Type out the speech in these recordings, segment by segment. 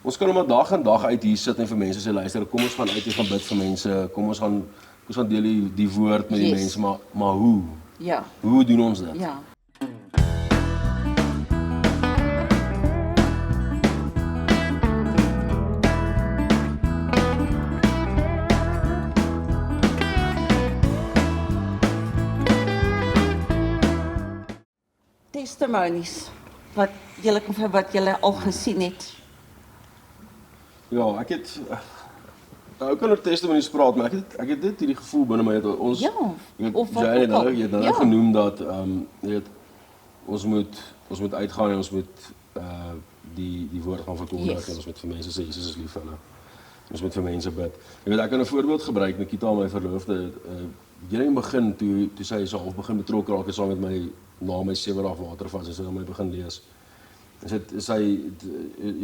ons kan maar dag en dag uit hier sit en vir mense sê, luister, kom ons gaan uit en gaan bid vir mense, kom ons gaan deel die woord met die mense, maar hoe? Ja. Hoe doen ons dit? Ja. Testimonies wat julle al gesien het. Ja, ek het nou kan oor testimonies praat, maar ek het dit hierdie gevoel binne my dat ons of wat jy ook al. het nou genoem dat jy weet ons moet uitgaan en ons moet die woord gaan verkondig en ons moet vir mense sê Jesus is lief vir hulle. Ons moet vir mense bid. Jy weet ek kan 'n voorbeeld gebruik, Nikita, my verloofde, in die begin toe sy so half begin betrokke raak saam met my na my 7 dae watervas en sy my begin lees. Sy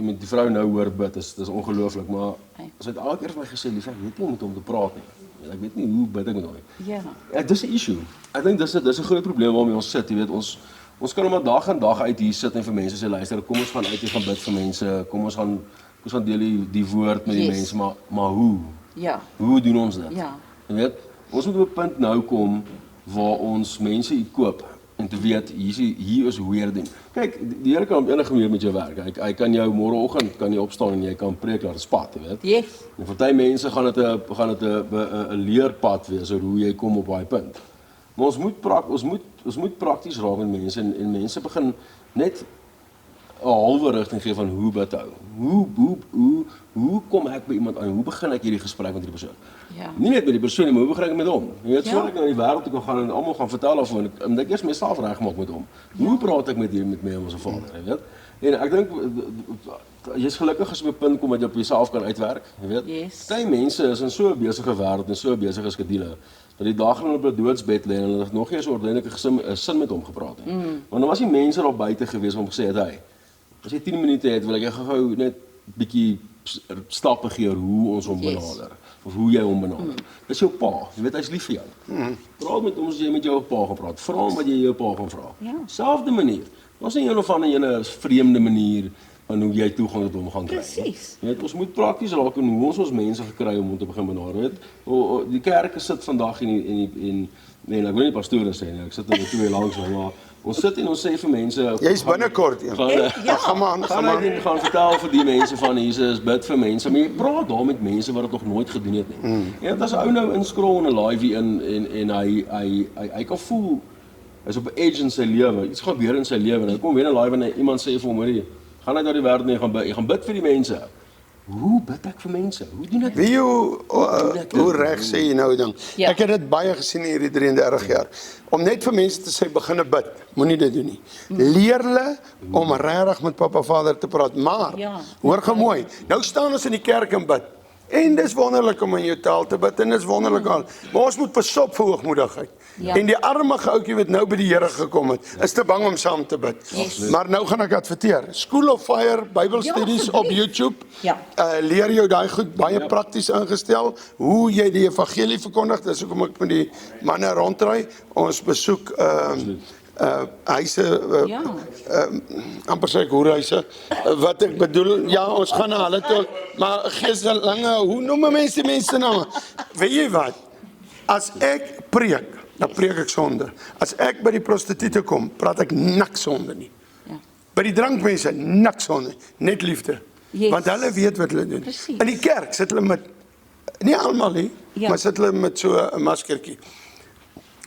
met die vrou nou hoor bid, dis ongelooflik, maar sy het elke keer vir my gesê, lief, ek weet nie hoe om te praat nie. Ek weet nie hoe bid ek met hom nie. Ja. Dis 'n issue. Ek dink dis 'n groot probleem waarmee ons sit, jy weet, ons kan maar dag en dag uit hier sit en vir mense sê, luister, kom ons gaan uit en gaan bid vir mense, kom ons gaan deel die woord met die mense, maar hoe? Ja. Hoe doen ons dit? Ja. Jy weet, ons moet op 'n punt nou kom waar ons mense koop en te weet, hier is hoe jy dit doen. Kyk, die Here kan op enige manier met jou werk. Hy kan jou môreoggend kan jy opstaan en jy kan preek daar spat, jy weet. Yes. En vir party mense gaan dit 'n leerpad wees oor hoe jy kom op daai punt. Maar ons moet prakties raak met mense en mense begin net 'n halwe rigting gee van hoe bid hou. Hoe kom ek by iemand aan? Hoe begin ek hierdie gesprek met die persoon? Ja. Nie net met die persoon nie, maar hoe begin ek met hom? Jy weet, voordat ek nou in die wêreld toe kan gaan en almal gaan vertel of ek eers myself regmaak met hom. Hoe praat ek met my ons Vader, jy weet? En ek dink jy's gelukkig as jy op 'n punt kom dat jy op jouself kan uitwerk, jy weet? Yes. Party mense is in so 'n besige wêreld en so 'n besige skedule dat die daaglik op 'n doodsbed lê en hulle nog nie eens 'n ordentlike sin met hom gepraat het. Want dan was die mense daar buite gewees om gesê het hy, as jy 10 minute het, wil ek gou net bietjie stappe gee oor hoe ons hom benader of hoe jy hom benader. Dis jou pa, jy weet hy's lief vir jou. Praat met hom as jy met jou pa gaan praat. Vra hom wat jy jou pa gaan vra. Ja. Selfde manier. Ons nie een of ander vreemde manier van hoe jy toegang tot hom gaan kry. Presies. Jy weet, ons moet prakties raak in hoe ons mense gekry om te begin benader. Weet, die kerke sit vandag en ek wil nie pastore sê nie, ek sit in 2 langs maar ons sit en ons sê vir mense, jy's binnekort een. Gaan vertel vir die mense van Jesus, bid vir mense, maar jy praat daar met mense wat dit nog nooit gedoen het nie. En as 'n ou nou inskrol in 'n live en hy kan voel hy's op 'n edge in sy lewe, iets gaan gebeur in sy lewe en dan kom weer 'n live en iemand sê vir hom, hoorie, gaan uit na die wêreld en jy gaan bid vir die mense. Hoe bid ek vir mense? Hoe doen ek dit? Wie hoe reg sê jy nou ding? Ja. Ek het dit baie gesien hierdie 33 jaar. Om net vir mense te sê begin bid, moenie dit doen nie. Leer hulle om regtig met Papa Vader te praat, maar hoor gou mooi. Nou staan ons in die kerk en bid. En dis wonderlik om in jou taal te bid en dis wonderlik al. Maar ons moet pasop vir hoogmoedigheid. Ja. En die arme ouetjie wat nou by die Here gekom het, is te bang om saam te bid. Maar nou gaan ek adverteer. School of Fire Bybelstudies op YouTube. Ja. Leer jou daai goed baie prakties ingestel hoe jy die evangelie verkondig. Dis hoekom ek met die manne rondry. Ons besoek huise amper sê ek hoerhuise. Wat ek bedoel, ja, ons gaan na hulle toe, maar geestelinge, hoe noem mense mense name? Weet jy wat? As ek preek, dan preek ek sonde. As ek by die prostituie kom, praat ek niks sonde nie. Ja. By die drankmense, niks sonde, net liefde. Yes. Want hulle weet wat hulle doen. Precies. In die kerk sit hulle met, nie almal nie, maar sit hulle met so 'n maskertjie.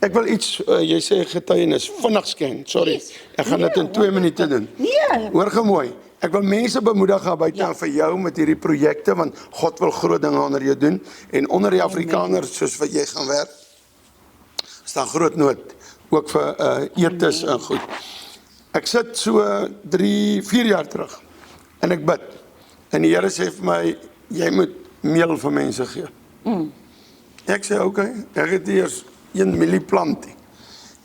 Ek wil iets, jy sê getuienis, vinnig sken, sorry. Yes. Ek gaan dit in 2 minute doen. Nee. Hoor gou mooi. Ek wil mense bemoedig gaan buite en vir jou met hierdie projekte, want God wil groot dinge onder jou doen. En onder die Afrikaners, soos wat jy gaan werk, staan groot nood, ook vir eetes en goed. Ek sit so 3-4 jaar terug, en ek bid. En die Here sê vir my, jy moet meel vir mense gee. Ek sê, okay, ek het eers 1 milie plant.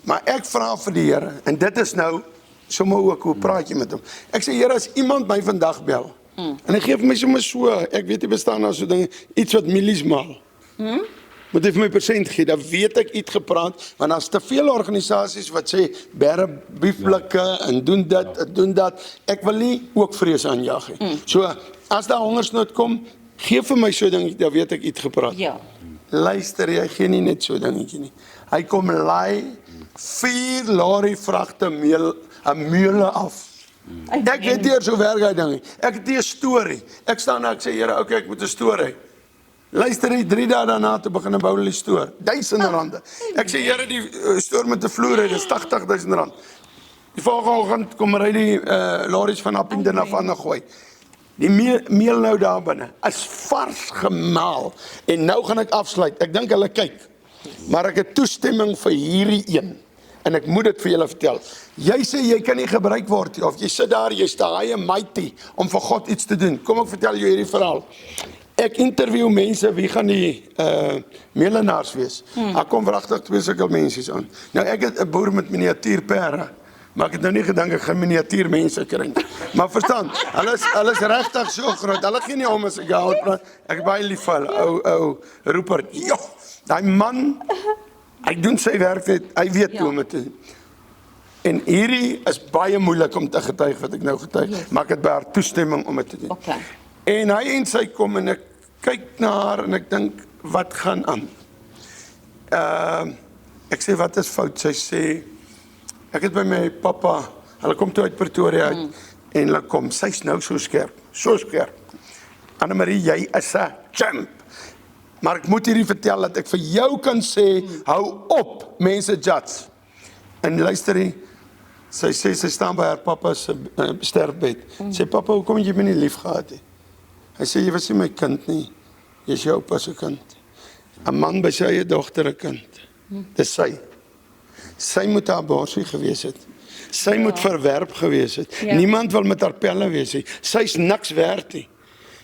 Maar ek vra vir die Here, en dit is nou, sommer ook, hoe praat jy met hom? Ek sê, Here, as iemand my vandag bel, en hy gee vir my sommer so, ek weet nie bestaan nou so dinge, iets wat milies maal. moet jy vir my persent gee, dan weet ek iets gepraat, want daar's te veel organisasies wat sê, bere biefblikke en doen dit, en doen dat. Ek wil nie ook vrees aanjaag nie. So, as daar hongersnood kom, gee vir my so ding, dan weet ek iets gepraat. Ja. Luister, jy gee nie net so dingetjie nie. Hy kom laai 4 lorry vragte meule af. Ek weet nie so werk hy ding nie. Ek het nie 'n storie. Ek staan daar, ek sê, Here, okay, ek moet 'n storie. Luister nie, 3 dae daarna te begin 'n boulie stoor. R1000. Ek sê, Here, die stoor met 'n vloer, dit is R80.000. Die volgende oggend kom ry die lorries van Appington af aan gooi. Die meel nou daar binne is vars gemaal. En nou gaan ek afsluit. Ek dink hulle kyk. Maar ek het toestemming vir hierdie een. En ek moet dit vir julle vertel. Jy sê jy kan nie gebruik word nie, of jy sit daar, jy's te high and mighty om vir God iets te doen. Kom ek vertel jou hierdie verhaal. Ek interview mense, wie gaan die meelenaars wees? Daar kom wragtig 2 sulke mense aan. Nou ek het 'n boer met miniatuurperde. Maar ek het nou nie gedink ek gaan miniatuur mense kry. Maar verstaan, hulle is regtig so groot. Hulle gee nie om as ek daaroor praat. Ek is baie lief vir hulle. Ou Rupert. Jo, daai man, hy doen sy werk net. Hy weet hoe om dit te doen. En hierdie is baie moeilik om te getuig wat ek nou getuig, maar ek het by haar toestemming om dit te doen. Okay. En hy en sy kom en ek kyk na haar en ek dink, wat gaan aan? Ek sê, wat is fout? Sy sê, ek het by my pappa, hulle kom toe uit Pretoria uit, en hulle kom, sy's nou so skerp. Annemarie, jy is 'n champ. Maar ek moet hierdie vertel, dat ek vir jou kan sê, hou op, mense judge. En luister hier, sy sê, sy staan by haar pappa se sterfbed. Sê, pappa, hoekom het jy my nie lief gehad nie? Hy sê, jy was nie my kind nie, jy is jou oupa se kind. 'n Man by sy eie dogter 'n kind. Dis sy. Sy moet haar borsie gewees het. Sy moet verwerp gewees het. Niemand wil met haar pelle wees nie. Sy's niks werd nie.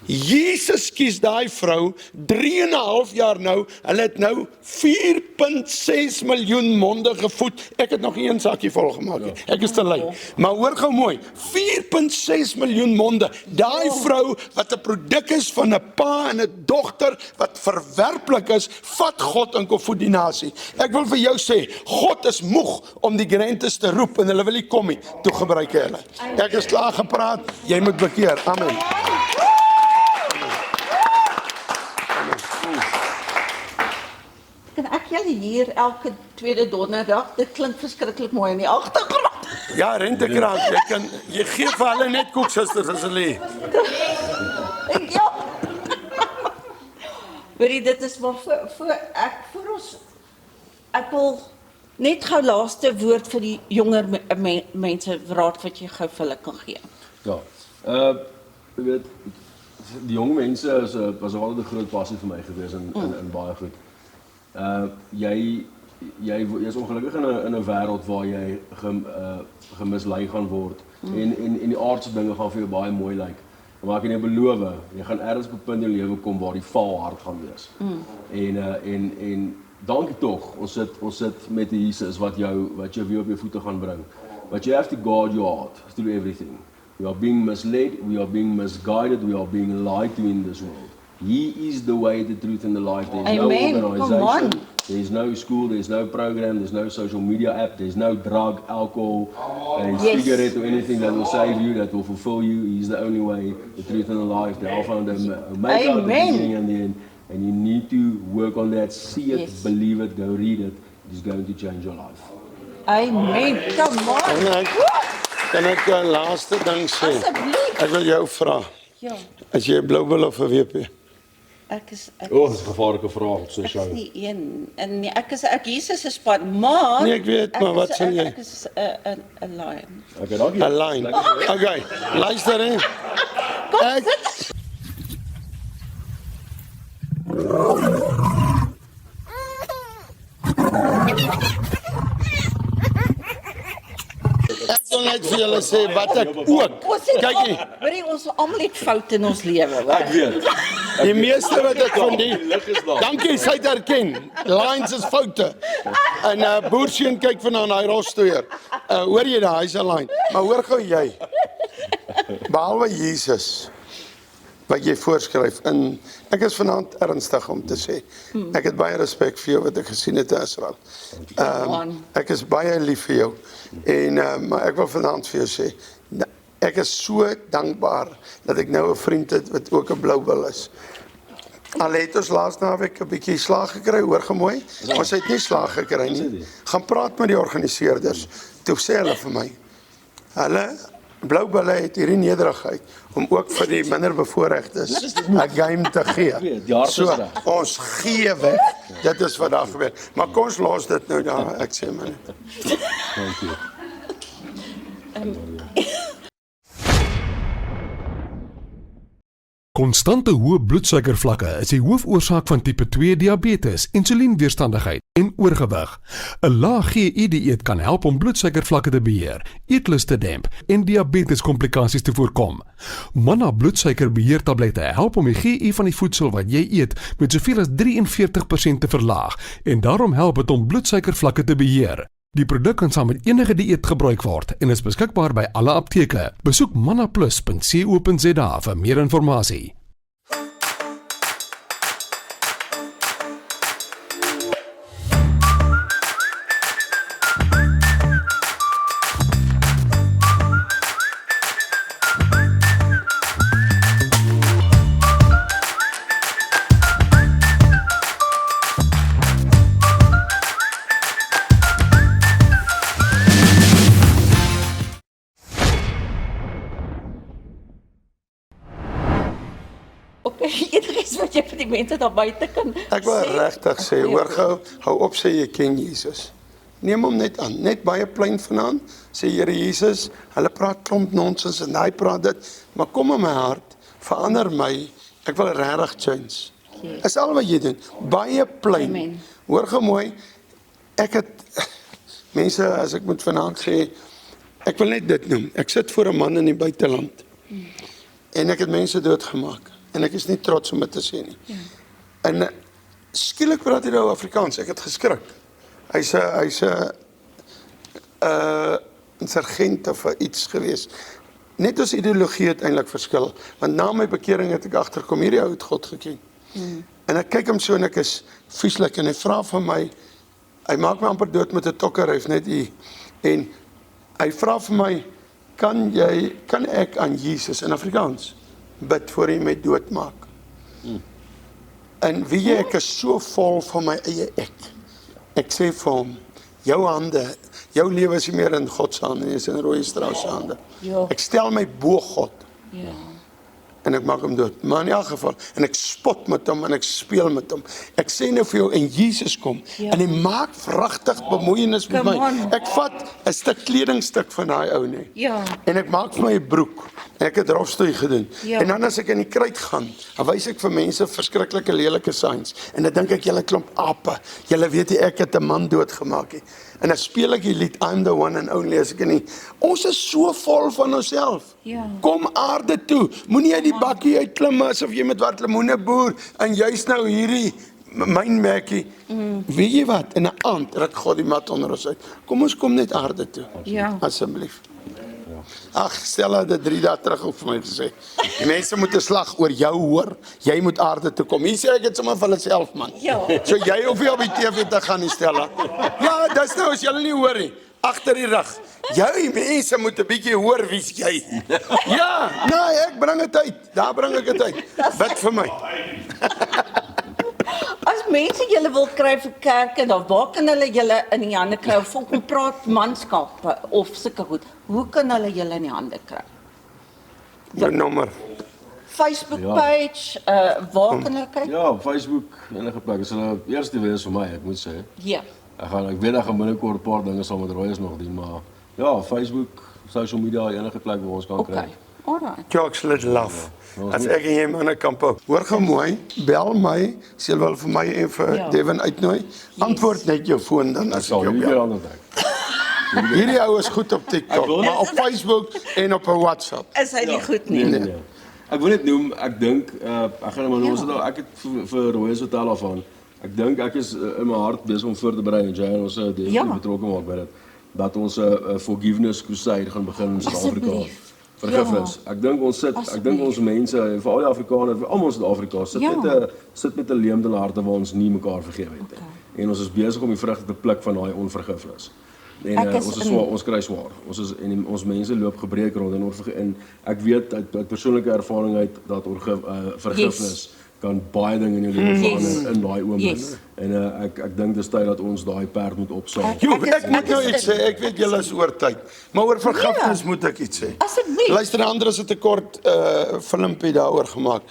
Jesus kies daai vrou 3,5 jaar nou. Hulle het nou 4,6 miljoen monde gevoed. Ek het nog nie 1 sakkie vol gemaak nie. Ek is te lui. Maar hoor gou mooi, 4,6 miljoen monde. Daai vrou wat 'n produk is van 'n pa en 'n dogter wat verwerplik is, vat God en kom voed die nasie. Ek wil vir jou sê, God is moeg om die Grentes te roep en hulle wil nie kom nie. Toe gebruik hy hulle. Ek is klaar gepraat, jy moet bekeer. Amen. Kan ek julle hier elke tweede donderdag, dit klink verskriklik mooi in die agtergrond. Ja, rentekraan, jy gee vir hulle net koeksusters as hulle. Ja. Hoorie, dit is maar voor ons, ek wil net gou laaste woord vir die jonger mense raad wat jy gou vir hulle kan gee. Ja, jy weet, die jong mense was altyd 'n groot passie vir my gewees in baie goed. Jy is ongelukkig in 'n wêreld waar jy gemislei gaan word en die aardse dinge gaan vir jou baie mooi lyk. Maar ek kan jou beloof, jy gaan ergens op 'n punt in jou lewe kom waar die val hard gaan wees. En dankie tog, ons sit met Jesus wat jou weer op jou voete gaan bring. But you have to guard your heart through everything. We are being misled, we are being misguided, we are being lied to in this world. He is the way, the truth and the life. There is Amen. no organization, there is no school, there is no program, there is no social media app, there is no drug, alcohol, cigarette or anything that will save you, that will fulfill you. He is the only way, the truth and the life, the Alpha and the Omega, the beginning and the end. And you need to work on that, see it, believe it, go read it. It is going to change your life. Amen. Come on. Kan ek 'n laaste ding sê? Asseblief. Ek wil jou vra. Ja, As jy 'n blou bil of 'n WP? ek is Dit is 'n gevaarlike vraag op so 'n Ek show. is nie een, en nee, ek Jesus se span, maar Nee, ek weet, maar wat sê jy? Ek is 'n lion. Okay, dankie. 'n Lyn. Okay, luister hè. Ek wil net vir julle sê wat ek ook. Kyk hier. Hoorie, ons almal het foute in ons lewe, Ek hoor. weet. Die meeste wat ek van die Geluk is daar. Dankie, sy het erken. Lines is foute. En boerseun kyk vanaand daai rosstoeier. Hoor jy daai, hy's 'n line. Maar hoor gou jy. Behalwe Jesus wat jy voorskryf. En ek is vanaand ernstig om te sê. Ek het baie respek vir jou wat ek gesien het in Israel. Ek is baie lief vir jou. En maar ek wil vanaand vir jou sê, ek is so dankbaar dat ek nou 'n vriend het wat ook 'n blou bil is. Al het ons laas naweek 'n bietjie slaag gekry, hoor gemooi. Ons het nie slaag gekry nie. Gaan praat met die organiseerders. Toe sê hulle vir my, hulle blou bulle het hierdie nederigheid om ook vir die minderbevoorregtes 'n game te gee. So, ons gee weg. Dit is wat daar gebeur. Maar kom ons los dit nou daar, ek sê maar net. Dankie. Konstante hoë bloedsuikervlakke is die hoofoorsaak van tipe 2 diabetes, insulienweerstandigheid en oorgewig. 'n Lae GI-dieet kan help om bloedsuikervlakke te beheer, eetlus te demp en diabeteskomplikasies te voorkom. Manna bloedsuikerbeheertablette help om die GI van die voedsel wat jy eet met soveel as 43% te verlaag en daarom help dit om bloedsuikervlakke te beheer. Die produk kan saam met enige dieet gebruik word en is beskikbaar by alle apteke. Besoek mannaplus.co.za vir meer inligting. Enigiets wat jy vir die mense daar buite kan Ek wil regtig sê, hoor hou op sê jy ken Jesus. Neem hom net aan, net baie plein vanaand, sê Here Jesus, hulle praat klomp nonsens en hy praat dit, maar kom in my hart, verander my, ek wil regtig change. Is al wat jy doen, baie plein. Hoor gemooi, ek het, mense, as ek moet vanaand sê, ek wil net dit noem, ek sit voor 'n man in die buiteland, en ek het mense doodgemaak. En ek is nie trots om dit te sê nie. En skielik praat hy nou Afrikaans, ek het geskrik. Hy's 'n sergeant of iets gewees. Net ons ideologie het eintlik verskil, want na my bekering het ek agterkom, hierdie ou het God geken. En ek kyk hom so en ek is vieslik en hy vra van my, hy maak my amper dood met 'n tokkerryf net hier. En hy vra vir my, kan ek aan Jesus in Afrikaans bid voor hy my doodmaak? En wie jy, ek is so vol van my eie ek. Ek sê vir hom, jou hande, jou lewe is nie meer in God se hande, is in Roy Strauss se hande. Ek stel my bo God. En ek maak hom dood. Maar in elk geval, en ek spot met hom en ek speel met hom. Ek sê nou vir jou, en Jesus kom, en hy maak vragtig bemoeienis met my. Ek vat 'n stuk kledingstuk van daai ou nie. En ek maak vir my 'n broek. En ek het rofstoei gedoen. En dan as ek in die kruit gaan, dan wys ek vir mense verskriklike lelike signs. En dan dink ek, julle klomp ape. Julle weet nie, ek het 'n man doodgemaak nie. En dan speel ek die lied, I'm the one and only, as ek nie. Ons is so vol van onsself. Kom aarde toe. Moenie uit die bakkie uitklim asof jy met wat lemoene boer en jy's nou hierdie mynmerkie. Weet jy wat? In 'n aand ruk God die mat onder ons uit. Kom ons kom net aarde toe. Asseblief. Ag, Stella het 3 dae terug op vir my gesê. Die mense moet 'n slag oor jou hoor. Jy moet aarde toe kom. Hier sê ek dit sommer vir hulle self, man. So jy hoef nie op die TV te gaan nie, Stella. Ja, dis nou as julle nie hoor nie. Agter die rug. Jy mense moet 'n bietjie hoor wie's jy. Ja, nee, ek bring dit uit. Daar bring ek dit uit. Bid vir my. As mense julle wil kry vir kerke, dan waar kan hulle julle in die hande kry? Of kom praat manskappe of sulke goed. Hoe kan hulle julle in die hande kry? My nommer. Facebook page, waar kan hulle kyk? Ja, op Facebook enige plek. Dis hulle eerste wees vir my, ek moet sê. Ek weet ek gaan binnekort 'n paar dinge saam met Royers nog doen, maar ja, Facebook, social media, enige plek waar ons kan kry. Alright. Jokes let love. As ek en jy manne kan pop. Hoor gou mooi, bel my, sê wel vir my en vir Devin uitnooi. Antwoord net jou foon dan as ek jou bel. Hierdie ou is goed op TikTok, maar op Facebook en op 'n WhatsApp. Is hy nie goed nie? Nee. Ek wil net noem, ek dink ek gaan maar ons nou ek het vir Royers vertel af aan. Ek dink ek is in my hart besig om voor te berei en jy en ons definitief betrokke maak by dit. Dat ons 'n forgiveness crusade gaan begin in Suid-Afrika. vergifnis. Ek dink ons ons mense, veral die Afrikaners, almal in Suid-Afrika sit met 'n leemte in die harte waar ons nie mekaar vergewe het nie. En ons is besig om die vrugte te pluk van daai onvergifnis. En ons kry swaar. Ons mense loop gebreek rond en ek weet uit persoonlike ervaring uit dat vergifnis kan baie dinge in jou lewe verander in daai oomblik. En ek dink dis tyd dat ons daai perd moet opsaam. Ek moet nou iets sê, ek weet julle is oor tyd, maar oor vergifnis moet ek iets sê. Asseblief. Luister, Andres het 'n kort filmpie daaroor gemaak.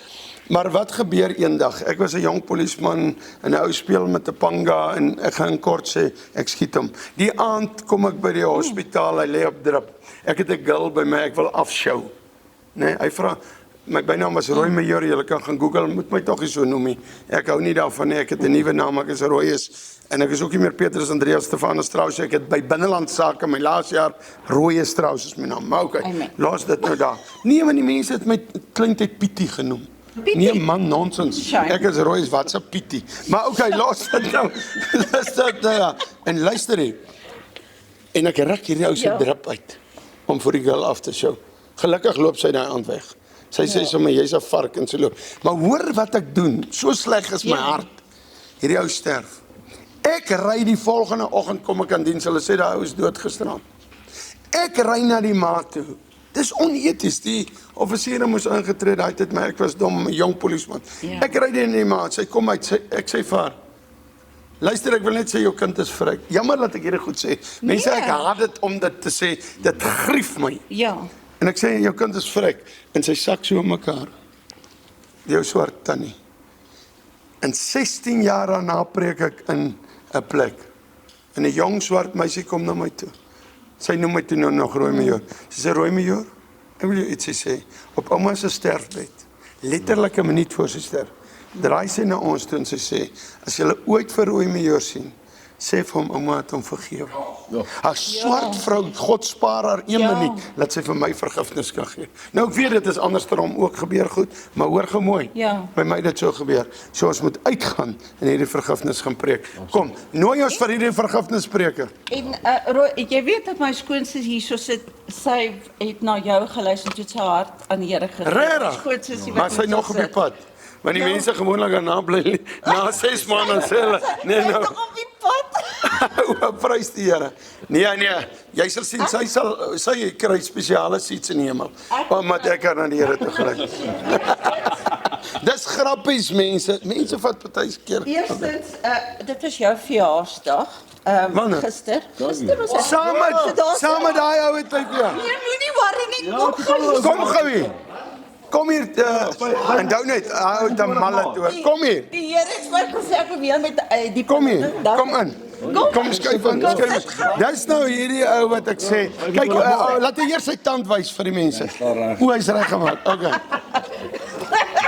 Maar wat gebeur eendag? Ek was 'n jong polisieman en 'n ou speel met 'n panga en ek gaan kort sê, ek skiet hom. Die aand kom ek by die hospitaal, hy lê op drip. Ek het 'n girl by my, ek wil afshow. Nee, hy vra, my bynaam was Roy Major, julle kan gaan Google, moet my tog nie so noem nie. Ek hou nie daarvan nie, ek het 'n nuwe naam, ek is Roy en ek is ook nie meer Petrus Andreas Stefanus Strauss, ek het by Binneland Sake my laaste jaar Roy Strauss is my naam. Maar okay, los dit nou daar. Nee, maar die mense het my kleintyd Pietie genoem. Nee man, nonsens. Ek is Roy, wat se Pietie. Maar okay, los dit nou. Ja. En luister hier. En ek ruk hierdie ou se drip uit om vir die girl af te show. Gelukkig loop sy daai aand weg. Sy sê sommer jy's 'n vark en sy loop. Maar hoor wat ek doen. So sleg is my hart. Hierdie ou sterf. Ek ry die volgende oggend kom ek aan diens. Hulle sê daai ou is dood gisterand. Ek ry na die ma toe. Dis oneties. Die offisiere moes ingetree daai tyd, maar ek was dom, 'n jong polisieman. Ek ry na die ma, sy kom uit, ek sê vir haar, luister, ek wil net sê jou kind is vry. Jammer dat ek hierdie goed sê. Mense, ek haat dit om dit te sê. Dit grief my. Ja. En ek sê jou kind is vry en sy sak so mekaar. Jou swart tannie. En 16 jaar daarna preek ek in 'n plek. En 'n jong swart meisie kom na my toe. Sy noem my toe nou nog Roy Major. Sy sê Roy Major, ek wil jou ietsie sê. Op ouma se sterfbed, letterlik 'n minuut voor sy sterf, draai sy na ons toe en sy sê, as jy ooit vir Roy Major sien, sê vir hom ouma het hom vergewe. Haar swart vrou, God spaar haar 1 minuut, laat sy vir my vergifnis kan gee. Nou ek weet dit is andersom ook gebeur goed, maar hoor gou mooi. By my dit so gebeur. So ons moet uitgaan en hierdie vergifnis gaan preek. Kom, nooi ons vir hierdie vergifnispreker. En Roy, jy weet dat my skoonsis hier so sit, sy het na jou geluister en toe sy hart aan die Here gegee. Regtig? Maar sy nog op die pad. Want die mense gewoonlik daarna bly na 6 maande sê hulle, nee nou. Op die pad. Prys die Here. Nee, jy sal sien sy kry spesiale seats in die hemel. Omdat ek haar na die Here toe gelei. Dis grappies mense. Mense vat partykeer. Eerstens, dit is jou verjaarsdag. Gister was dit. Saam met daai ou het tyd ja. Nee, moenie worry nie. Kom gou hier. Kom hier, en nou net, hou dan malle toe. Kom hier. Die Here het vir gesê ek weer met die kom hier. Kom in. Kom skuif in. Dis nou hierdie ou wat ek sê. Kyk, laat hy eers sy tand wys vir die mense. O, hy's reg gemaak. Okay.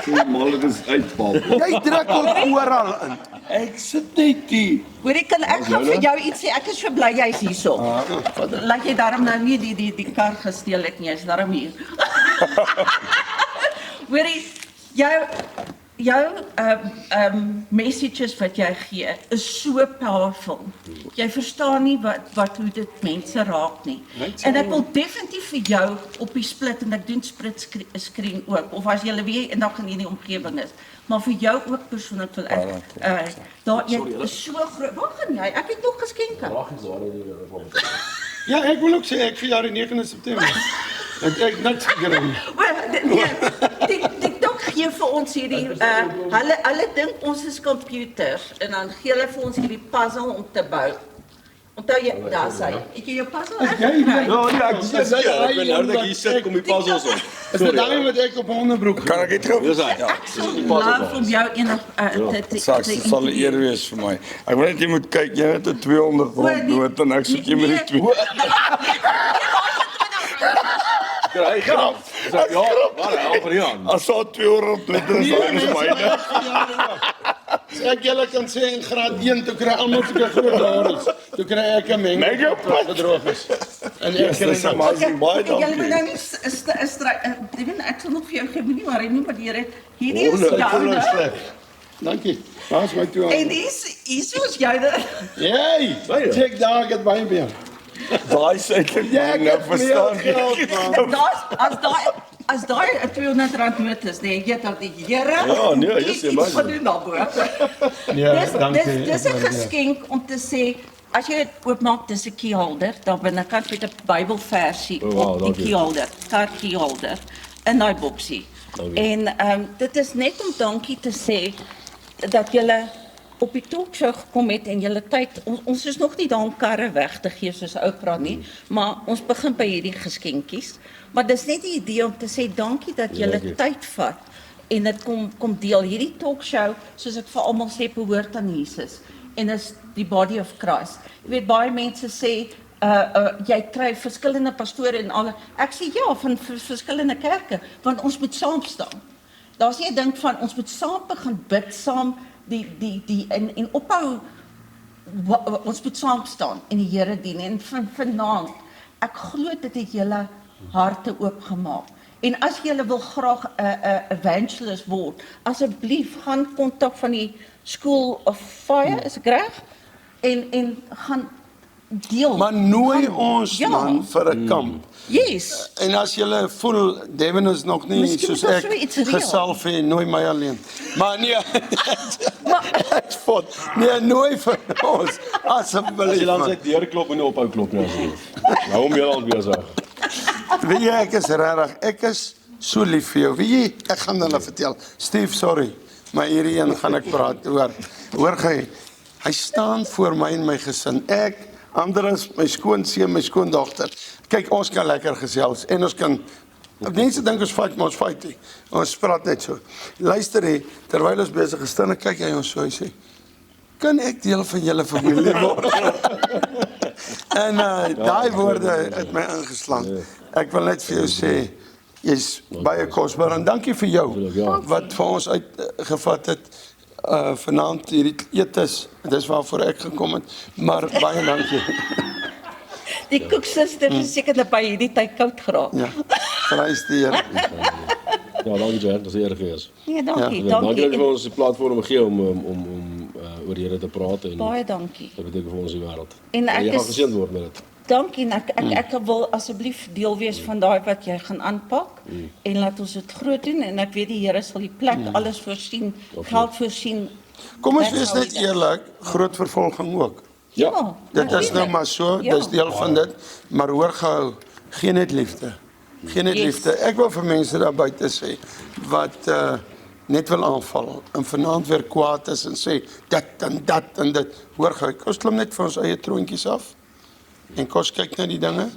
Die malle is uitpap. Jy druk ook oral in. Ek sit net hier. Hoorie, kan ek gaan vir jou iets sê? Ek is so bly jy's hierso. Laat jy daarom nou nie die kar gesteel het nie, jy's daarom hier. Hoorie, jou messages wat jy gee is so powerful. Jy verstaan nie hoe dit mense raak nie. En ek wil definitief vir jou op die split, en ek doen split screen ook, of as jy weer eendag in hierdie omgewing is, maar vir jou ook persoonlik wil ek, daar jy is so groot, waar gaan jy? Ek het nog geskenke. Ja, ek wil ook sê, ek verjaar die 9 September. Ek niks gegeven. TikTok gee vir ons hierdie, hulle dink ons is computers, en dan gee hulle vir ons hierdie puzzle om te bou. Onthou jy, daar sê, het jy jou puzzle uitgekry? Ja, ek sê, ek ben nou dat ek hier sit, kom die puzzles op. Is dit daarmee wat ek op 'n onderbroek? Kan ek dit gou? Dis hy, ja. Ek sal om jou enig Dit sal 'n eer wees vir my. Ek wil net jy moet kyk, jy het 'n 200 rond dood en ek soek jy met die 2. Kry grap. Ja, maar vir Jan. As so 200 dood is dan myne. Ek julle kan sê in graad 1 toe kry almal so groot haries. Toe kry ek 'n menge gedroog is. En ek kry Dis amazing baie Jy moet dankie. nou nie ek sal nog vir jou gee, moenie worry nie, maar die Here, hierdie is joune. Dankie. Waar's my toe? En hier is joune. Jy, check daar, ek het baie beer. Daai syfer Jy nou het verstaan. meer geld, man. As daai 'n R200 noot is, nee, jy dat die Here Ja, nee, jy iets sê maar. van doen daarbo. Dis 'n geskenk om te sê as jy dit oopmaak, dis 'n keyholder, daar binnekant met 'n Bybelversie Oh, wow, op die dankie. keyholder, kaart keyholder in daai boksie. Dankie. En dit is net om dankie te sê dat julle op die talkshow gekom het en julle tyd, ons is nog nie daar om karre weg te gee soos Oprah nie, maar ons begin by hierdie geskenkies. Maar dis net die idee om te sê dankie dat julle dankie. tyd vat en dit kom deel. Hierdie talkshow, soos ek vir almal sê, behoort aan Jesus en is die body of Christ. Jy weet baie mense sê jy kry verskillende pastore en al. Ek sê ja, van verskillende kerke, want ons moet saam staan. Daar's nie 'n ding van ons moet saam begin bid, saam en ophou ons moet saam staan en die Here dien en vanaand ek glo dit het julle harte oopgemaak. En as jy wil graag 'n evangelist word, asseblief gaan kontak van die School of Fire, is ek reg? En gaan deel. Maar nooi Gaan- ons ja, man vir 'n kamp. Yes. En as jy voel Devin is nog nie Miskien soos moet ons ek so iets reël. gesalf hê, nooi my alleen. Maar nee. Ek fot. Nee, nooi vir ons As jy asseblief. dan man. sy deur klop en nie ophou klop nie asseblief. Nou hom jy al besig. Weet jy ek is regtig, ek is so lief vir jou. Weet jy, ek gaan hulle vertel. Steve, sorry, maar hierdie een gaan ek praat oor. Hoor jy, hy staan voor my en my gesin. Ek, Andres, my skoonseun, my skoondogter. Kyk, ons kan lekker gesels en ons kan mense dink ons fight, maar ons fight nie. Ons praat net so. Luister hè, terwyl ons besig is, dan kyk hy ons so, hy sê, kan ek deel van julle familie word? En daai woorde het my ingeslaan. Ek wil net vir jou sê, jy's baie kosbaar en dankie vir jou wat vir ons uitgevat het vanaand hierdie etes. Dis waarvoor ek gekom het, maar baie dankie. Die koeksuster is seker dat by hierdie tyd koud geraak. Ja, prys die Here. Ja, dankie Jan, dat is eer gewees. Nee, dankie, Ja, dankie dat jy vir dankie. ons die platform gegee om oor die Here te praat en Baie dankie. dit beteken vir ons die wêreld. En ek jy gaan is- geseënd word met dit. Dankie en ek wil asseblief deel wees van daai wat jy gaan aanpak en laat ons dit groot doen en ek weet die Here sal die plek alles voorsien, geld voorsien. Kom ons wees net eerlik, groot vervolging ook. Ja, Dit is nou natuurlijk. maar so, Ja. dis deel van dit, maar hoor gehou, geen net liefde. Geen net Yes. liefde. Ek wil vir mense daar buite sê wat net wil aanval en vanaand weer kwaad is en sê dit en dat en dit. Hoor gehou, ons klim net vir ons eie troontjies af en kos kyk na die dinge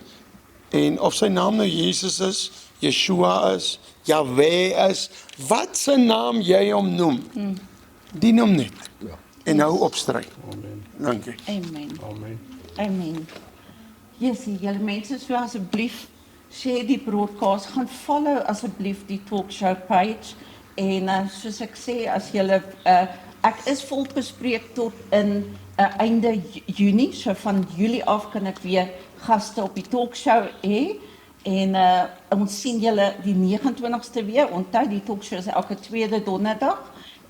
en of sy naam nou Jesus is, Yeshua is, Yahweh is, wat se naam jy hom noem, dien hom net. En hou op stryd. Dankie. Amen. Amen. Jessie, julle mense, so asseblief share die broadcast, gaan follow asseblief die talkshow page en soos ek sê, as julle ek is volbespreek tot in einde Junie, so van Julie af kan ek weer gaste op die talkshow hê en ons sien julle die 29ste weer. Onthou die talkshow is elke tweede donderdag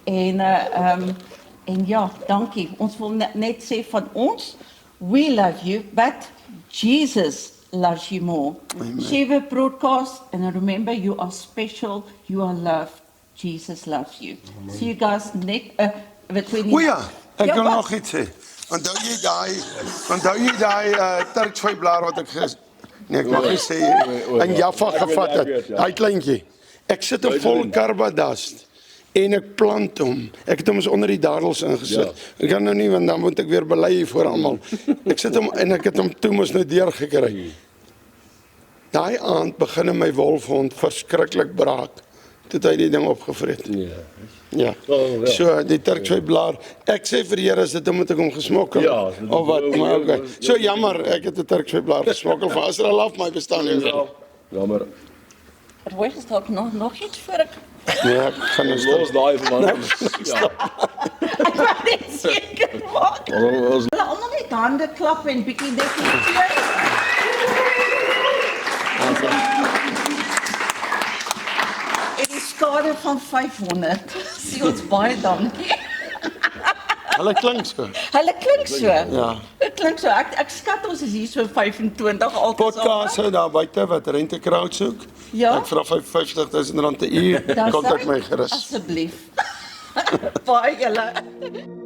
en ja, dankie. Ons wil net sê van ons, we love you, but Jesus loves you more. Share the broadcast and remember you are special, you are loved. Jesus loves you. See you guys next O ja, ek wil wat? nog iets sê. Onthou jy daai Turksvy blaar wat ek nee, ek mag nie sê in Jaffa gevat het. Daai kleintjie. Ek sit 'n vol karbadast en ek plant hom. Ek het hom eens onder die dadels ingesit. Ek kan nou nie want dan moet ek weer bely voor almal. Ek sit hom en ek het hom toe mos nou deur gekry. Daai aand begin my wolfhond verskriklik braak. Toe het hy die ding opgevreet. Ja. Oh, ja. So die Turksvy blaar. Ek sê vir die Here as dit moet ek hom gesmokkel. Ja, Of wat, maar okay. So jammer, ek het 'n Turksvy blaar gesmokkel vir Israel af my bestaan nie. Jammer. Rooi is dalk nog iets voor ek Ja, ek gaan nou stop. Los daai vir man. Ja. ek wou net seker maak. Ons Hulle almal net hande klap en bietjie net cheer. En die skade van 500. Sê ons baie dankie. Hulle klink so. Hulle klink so. Ja. Dit klink so. Ek skat ons is hier so 25 altyd. Podcasts daar buite wat rente crowd soek. Ja. Ek vra R55.000 'n uur. Dan Kontak sê- my gerus. Asseblief. Baie julle.